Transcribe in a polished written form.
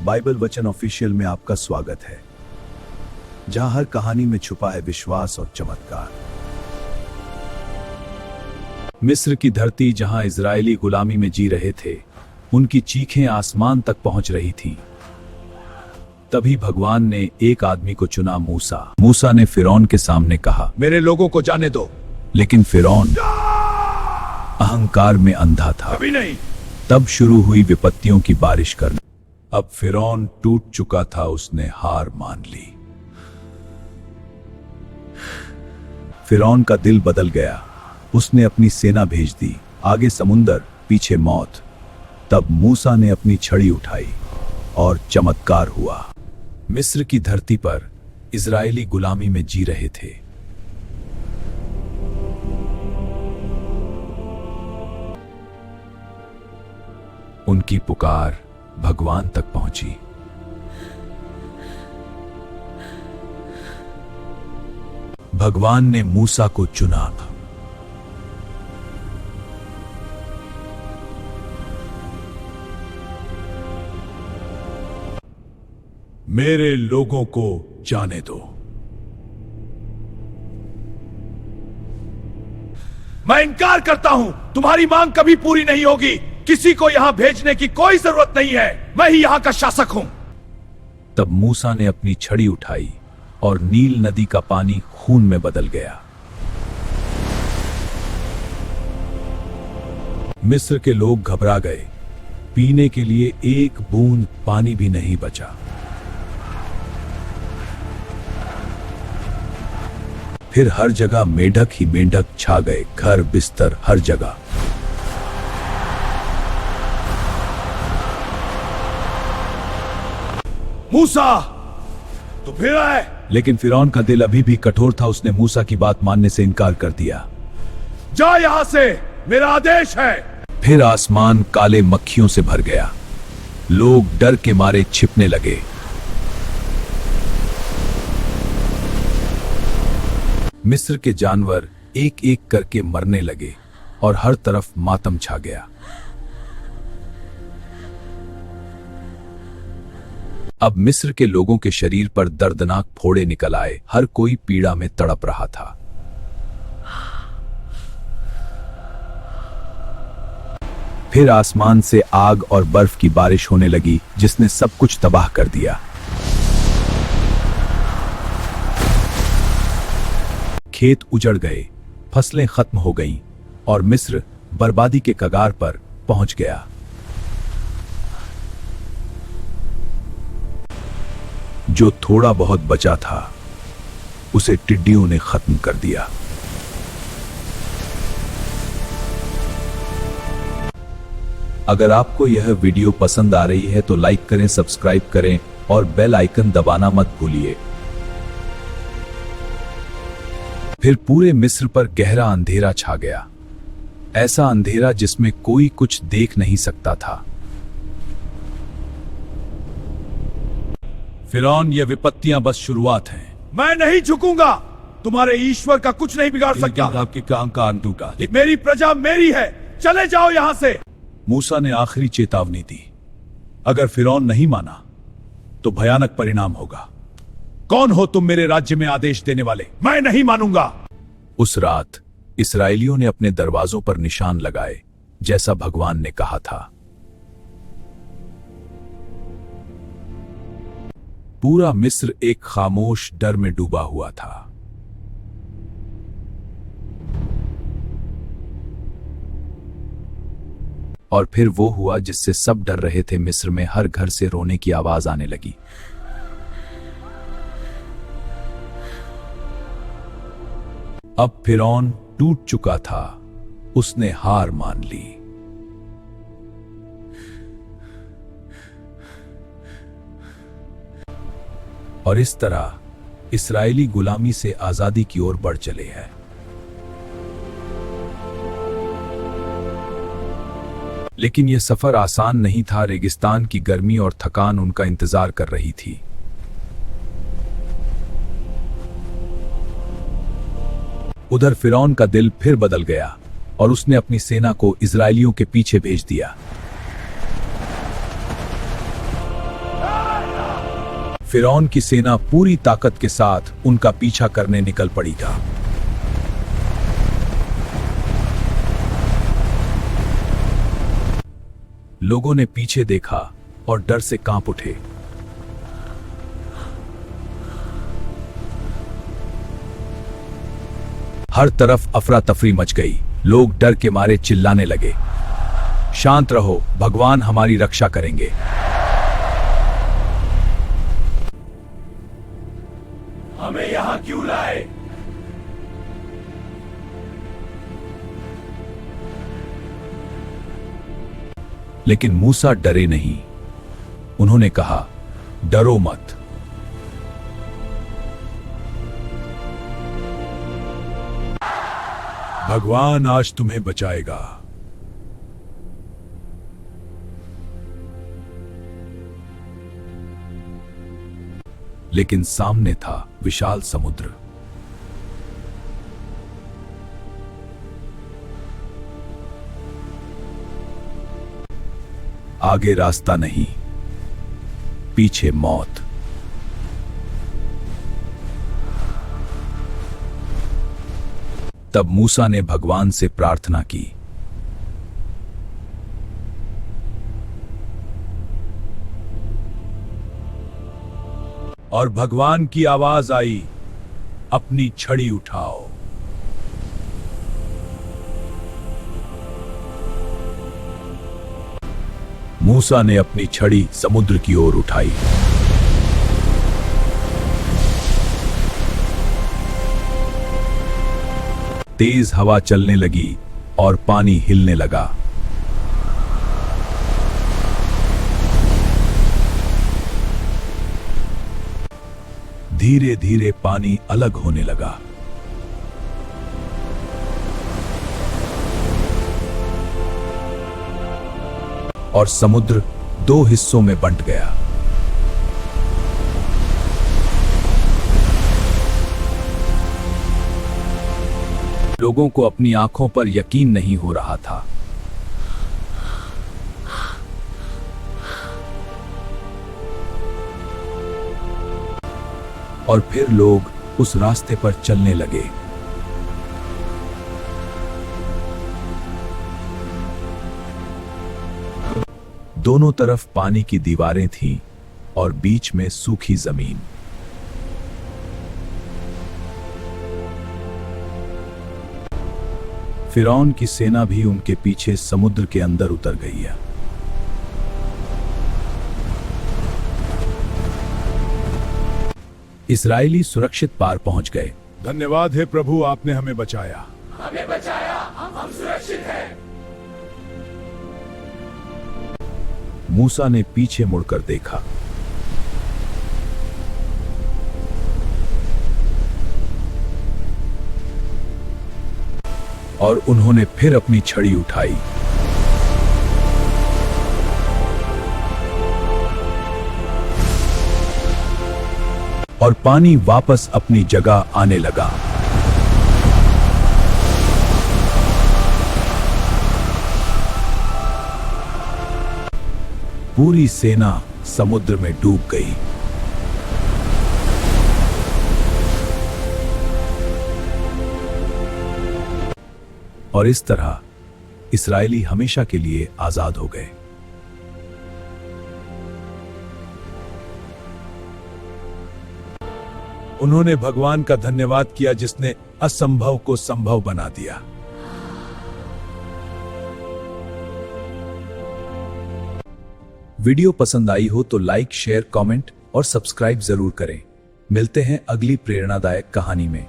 Bible वचन official में आपका स्वागत है, जहां हर कहानी में छुपा है विश्वास और चमत्कार। मिस्र की धरती जहां इजरायली गुलामी में जी रहे थे, उनकी चीखें आसमान तक पहुंच रही थी। तभी भगवान ने एक आदमी को चुना, मूसा। मूसा ने फिरौन के सामने कहा, मेरे लोगों को जाने दो। लेकिन फिरौन अहंकार में अंधा था। अभी नहीं। तब शुरू हुई विपत्तियों की बारिश करना। अब फिरौन टूट चुका था, उसने हार मान ली। फिरौन का दिल बदल गया, उसने अपनी सेना भेज दी, आगे समुंदर, पीछे मौत। तब मूसा ने अपनी छड़ी उठाई और चमत्कार हुआ। मिस्र की धरती पर इजरायली गुलामी में जी रहे थे। उनकी पुकार भगवान तक पहुंची। भगवान ने मूसा को चुना। मेरे लोगों को जाने दो। मैं इनकार करता हूं, तुम्हारी मांग कभी पूरी नहीं होगी। किसी को यहां भेजने की कोई जरूरत नहीं है, मैं ही यहां का शासक हूं। तब मूसा ने अपनी छड़ी उठाई और नील नदी का पानी खून में बदल गया। मिस्र के लोग घबरा गए, पीने के लिए एक बूंद पानी भी नहीं बचा। फिर हर जगह मेंढक ही मेंढक छा गए, घर बिस्तर हर जगह। मूसा तो फिर आए। लेकिन फिरौन का दिल अभी भी कठोर था, उसने मूसा की बात मानने से इनकार कर दिया। जा यहां से, मेरा आदेश है। फिर आसमान काले मक्खियों से भर गया, लोग डर के मारे छिपने लगे। मिस्र के जानवर एक एक करके मरने लगे और हर तरफ मातम छा गया। अब मिस्र के लोगों के शरीर पर दर्दनाक फोड़े निकल आए, हर कोई पीड़ा में तड़प रहा था। फिर आसमान से आग और बर्फ की बारिश होने लगी, जिसने सब कुछ तबाह कर दिया। खेत उजड़ गए, फसलें खत्म हो गईं और मिस्र बर्बादी के कगार पर पहुंच गया। जो थोड़ा बहुत बचा था, उसे टिड्डियों ने खत्म कर दिया। अगर आपको यह वीडियो पसंद आ रही है तो लाइक करें, सब्सक्राइब करें और बेल आइकन दबाना मत भूलिए। फिर पूरे मिस्र पर गहरा अंधेरा छा गया, ऐसा अंधेरा जिसमें कोई कुछ देख नहीं सकता था। फिरौन, ये विपत्तियां बस शुरुआत हैं। मैं नहीं झुकूंगा, तुम्हारे ईश्वर का कुछ नहीं बिगाड़ सकता। आपकी कान टूटा। मेरी प्रजा मेरी है, चले जाओ यहां से। मूसा ने आखिरी चेतावनी दी, अगर फिरौन नहीं माना तो भयानक परिणाम होगा। कौन हो तुम मेरे राज्य में आदेश देने वाले? मैं नहीं मानूंगा। उस रात इस्राएलियों ने अपने दरवाजों पर निशान लगाए, जैसा भगवान ने कहा था। पूरा मिस्र एक खामोश डर में डूबा हुआ था। और फिर वो हुआ जिससे सब डर रहे थे। मिस्र में हर घर से रोने की आवाज आने लगी। अब फिरौन टूट चुका था, उसने हार मान ली। और इस तरह इस्राएली गुलामी से आजादी की ओर बढ़ चले हैं। लेकिन यह सफर आसान नहीं था। रेगिस्तान की गर्मी और थकान उनका इंतजार कर रही थी। उधर फिरौन का दिल फिर बदल गया और उसने अपनी सेना को इजरायलियों के पीछे भेज दिया। फिरौन की सेना पूरी ताकत के साथ उनका पीछा करने निकल पड़ी था। लोगों ने पीछे देखा और डर से कांप उठे। हर तरफ अफरा तफरी मच गई। लोग डर के मारे चिल्लाने लगे, शांत रहो, भगवान हमारी रक्षा करेंगे। हमें यहां क्यों लाए? लेकिन मूसा डरे नहीं। उन्होंने कहा, डरो मत। भगवान आज तुम्हें बचाएगा। लेकिन सामने था विशाल समुद्र। आगे रास्ता नहीं, पीछे मौत। तब मूसा ने भगवान से प्रार्थना की। और भगवान की आवाज आई, अपनी छड़ी उठाओ। मूसा ने अपनी छड़ी समुद्र की ओर उठाई। तेज हवा चलने लगी और पानी हिलने लगा। धीरे धीरे पानी अलग होने लगा। और समुद्र दो हिस्सों में बंट गया। लोगों को अपनी आंखों पर यकीन नहीं हो रहा था। और फिर लोग उस रास्ते पर चलने लगे। दोनों तरफ पानी की दीवारें थीं और बीच में सूखी जमीन। फिरौन की सेना भी उनके पीछे समुद्र के अंदर उतर गई है। इस्राएली सुरक्षित पार पहुंच गए। धन्यवाद है प्रभु, आपने हमें बचाया। हमें बचाया, हम सुरक्षित हैं। मूसा ने पीछे मुड़कर देखा। और उन्होंने फिर अपनी छड़ी उठाई। और पानी वापस अपनी जगह आने लगा। पूरी सेना समुद्र में डूब गई। और इस तरह इस्राएली हमेशा के लिए आजाद हो गए। उन्होंने भगवान का धन्यवाद किया जिसने असंभव को संभव बना दिया। वीडियो पसंद आई हो तो लाइक, शेयर, कमेंट और सब्सक्राइब जरूर करें। मिलते हैं अगली प्रेरणादायक कहानी में।